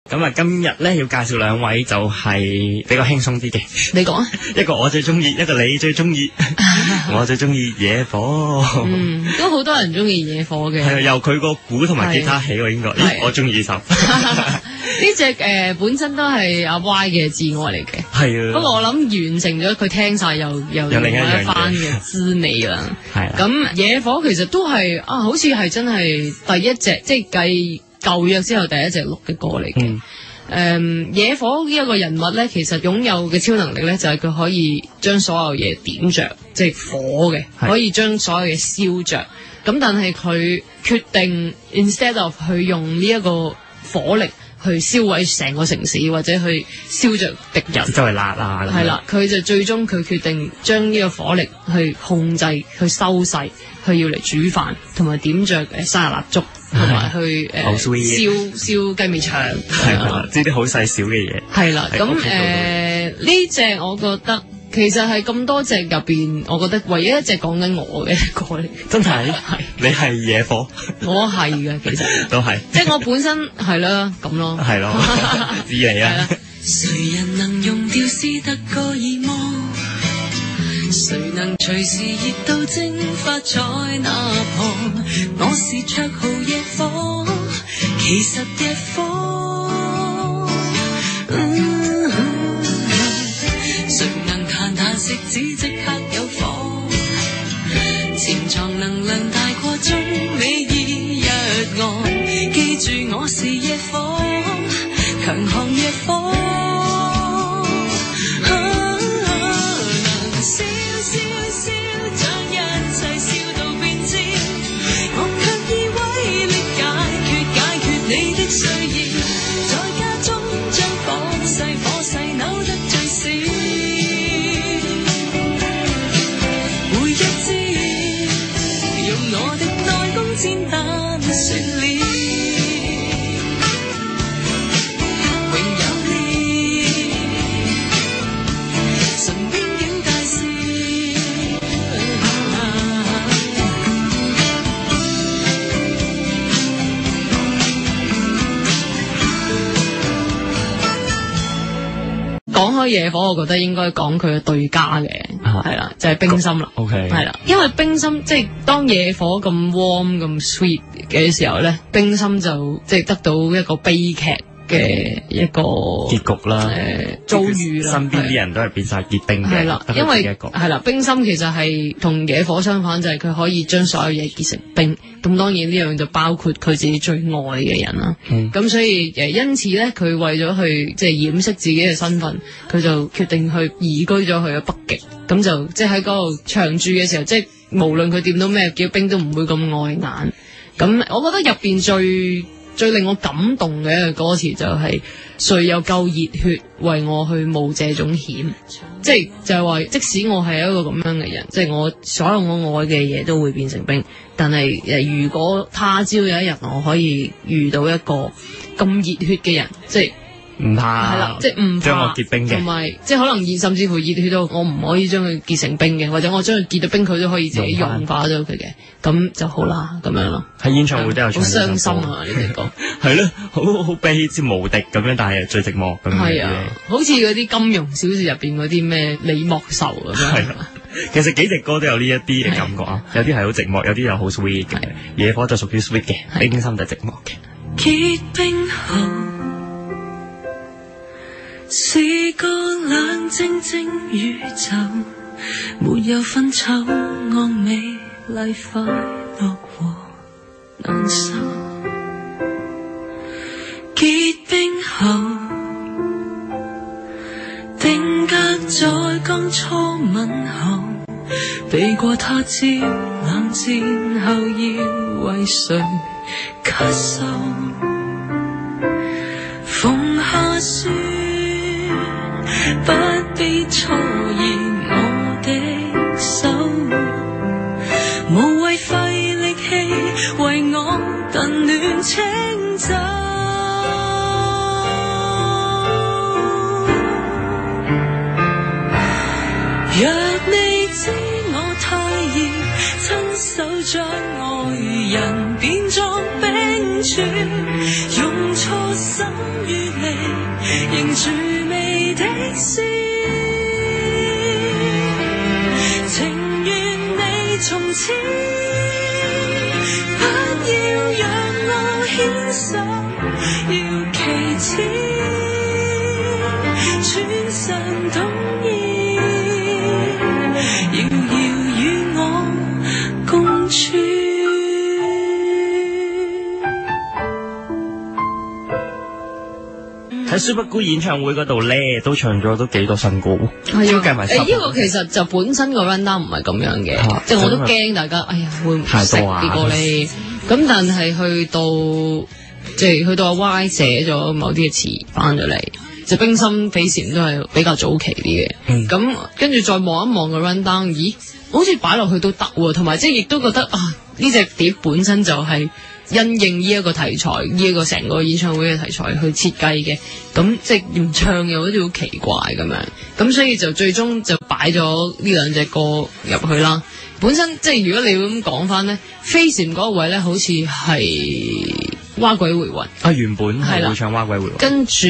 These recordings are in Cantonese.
咁啊，今日咧要介紹兩位就係比較輕鬆啲嘅。你講啊，一個我最中意，一個你最中意。我最中意野火。都好多人中意野火嘅。係啊，由佢個鼓同埋吉他起喎，應該。我中意呢首。呢隻本身都係阿 Y 嘅摯愛嚟嘅。係啊。不過我諗完成咗佢聽晒又另外一番嘅滋味啦。係啊。咁野火其實都係好似係真係第一隻，即係繼舊約之後第一隻錄嘅歌嚟嘅。野火呢一個人物咧，其實擁有嘅超能力咧，就係佢可以將所有嘢點着，即係火嘅，可以將所有嘢燒着。咁但係佢決定 instead of 去用呢一個火力去燒毀成個城市，或者去燒着敵人，周圍辣啊！係啦，佢就最終佢決定將呢個火力去控制、去收細，去要嚟煮飯，同埋點着生日蠟燭，同埋去燒雞尾腸，係啦，即係啲好細小嘅嘢。係啦，咁呢隻我覺得其實係咁多隻入邊，我覺得唯一一隻講緊我嘅歌嚟。真係？係你係野火，我係嘅，其實都係，即係我本身係啦，咁咯，係咯，知你啊。誰人能用掉斯德哥爾摩？誰能隨時熱到蒸發在那旁？我是綽號野火，其實野火。誰能彈彈食指即刻有火？潛藏能量大過中美以日岸，記住我是野火，強項野火。講開野火，我覺得應該講佢嘅對家嘅，係啦，就係冰心啦。OK，係啦，因為冰心即係當野火咁 warm 咁 sweet 嘅時候咧，冰心就即係得到一個悲劇嘅一個結局啦，遭遇啦，身邊啲人都係變晒結冰嘅，係啦，因為係啦，冰心其實係同野火相反，就係佢可以將所有嘢結成冰。咁當然呢樣就包括佢自己最愛嘅人啦。咁所以因此咧，佢為咗去即係掩飾自己嘅身份，佢就決定去移居咗去咗北極。咁就即係喺嗰度長住嘅時候，即係無論佢掂到咩結冰都唔會咁礙眼。咁我覺得入邊最令我感動嘅一個歌詞就係誰又夠熱血為我去冒這種險，即係話即使我係一個咁樣嘅人，即係我所有我愛嘅嘢都會變成冰，但係如果他朝有一日我可以遇到一個咁熱血嘅人，即係唔怕，係啦，即係唔怕將我結冰嘅，同埋即係可能甚至乎熱血到我唔可以將佢結成冰嘅，或者我將佢結到冰，佢都可以自己融化咗佢嘅，咁就好啦，咁樣咯。喺演唱會都有唱呢首歌，好傷心啊呢隻歌，係咯，好悲，似無敵咁樣，但係最寂寞咁樣。係啊，好似嗰啲金庸小說入邊嗰啲咩李莫愁咁樣。係啊，其實幾隻歌都有呢一啲嘅感覺啊，有啲係好寂寞，有啲又好 sweet 嘅。野火就屬於 sweet 嘅，冰心就寂寞嘅。結冰後是個冷靜靜宇宙，沒有分醜惡美麗快樂和難受。結冰後定格在剛初吻後，避過他朝冷戰後要為誰咳嗽。縫下雪不必錯意我的手，無謂費力氣為我燉暖清酒。若你知我太熱，親手將愛人變作冰柱，用錯我心與你仍住味的詩，情願你從此不要讓我牽手，要其次全神動意，遙遙與我共處。喺 Super Good 演唱會嗰度咧，都唱咗都幾多新歌，係啊，計埋呢個其實就本身個 run down 唔係咁樣嘅，即係我都驚大家，哎呀會唔識啲歌咧？咁但係去到即係去到阿 Y 寫咗某啲嘅詞翻咗嚟，就冰心飛禪都係比較早期啲嘅。咁跟住再望一望個 run down，咦，好似擺落去都得喎，同埋即係亦都覺得啊，呢隻碟本身就係因應呢一個題材，呢一個成個演唱會嘅題材去設計嘅，咁即係唔唱又好似好奇怪咁樣，咁所以就最終就擺咗呢兩隻歌入去啦。本身即係如果你會咁講翻咧，飛禪嗰個位咧，好似係蛙鬼回魂啊，原本係會唱蛙鬼回魂，跟住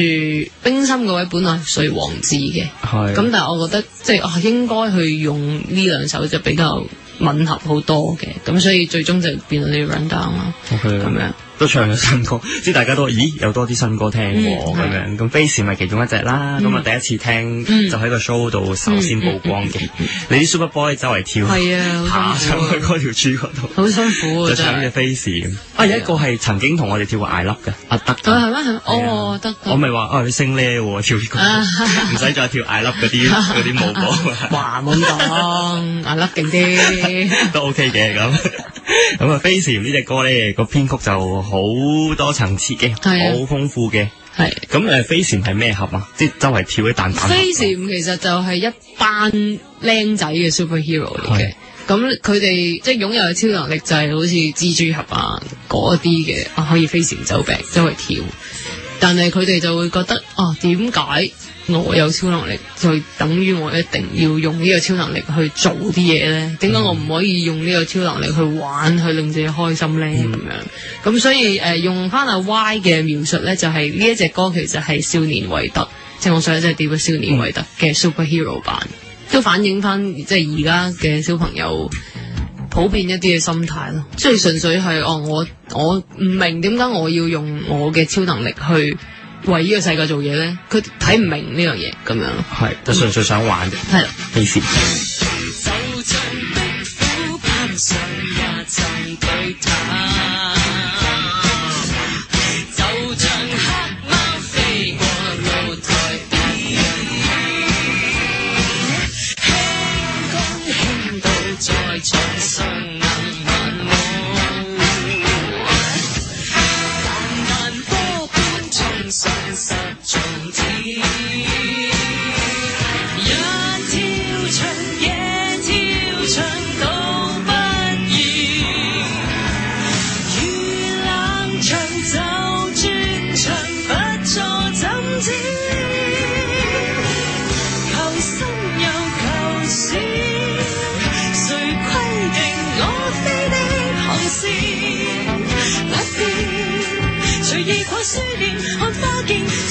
冰心嗰位本來係睡王子嘅，咁但係我覺得即係應該去用呢兩首就比較吻合好多嘅，咁所以最終就變到呢個 run down 啦，咁樣都唱咗新歌，即係大家都咦有多啲新歌聽喎咁樣，咁飛禪咪其中一隻啦，咁啊第一次聽就喺個 show 度首先曝光嘅，你啲 Super Boy 周圍跳，係啊，爬上去嗰條柱嗰度，好辛苦啊，就唱隻飛禪，啊有一個係曾經同我哋跳過 I Love 嘅，阿德，係咩？哦得，我咪話你升呢喎跳呢個，唔使再跳 I Love 嗰啲舞步，哇冇咁講，I Love 勁啲，都 OK 嘅咁。咁啊，飛禪呢隻歌咧個編曲就好多層次嘅，好豐富嘅。係咁飛禪係咩盒啊？即係周圍跳啲蛋蛋。飛禪其實就係一班僆仔嘅 superhero 嚟嘅。咁佢哋即係擁有嘅超能力就係好似蜘蛛俠啊嗰啲嘅，可以飛檐走壁周圍跳。但係佢哋就會覺得點解我有超能力，就等於我一定要用呢個超能力去做啲嘢咧？點解我唔可以用呢個超能力去玩，去令自己開心咧？咁樣咁所以用翻阿 Y 嘅描述咧，就係呢一隻歌其實係少年維特，即係我上一隻碟嘅少年維特嘅 superhero 版，都反映翻即係而家嘅小朋友普遍一啲嘅心態咯，即係純粹係我唔明點解我要用我嘅超能力去為呢個世界做嘢咧？佢睇唔明呢樣嘢咁樣，係就純粹想玩啫。係啦，飛禪。隨意過書念看花徑。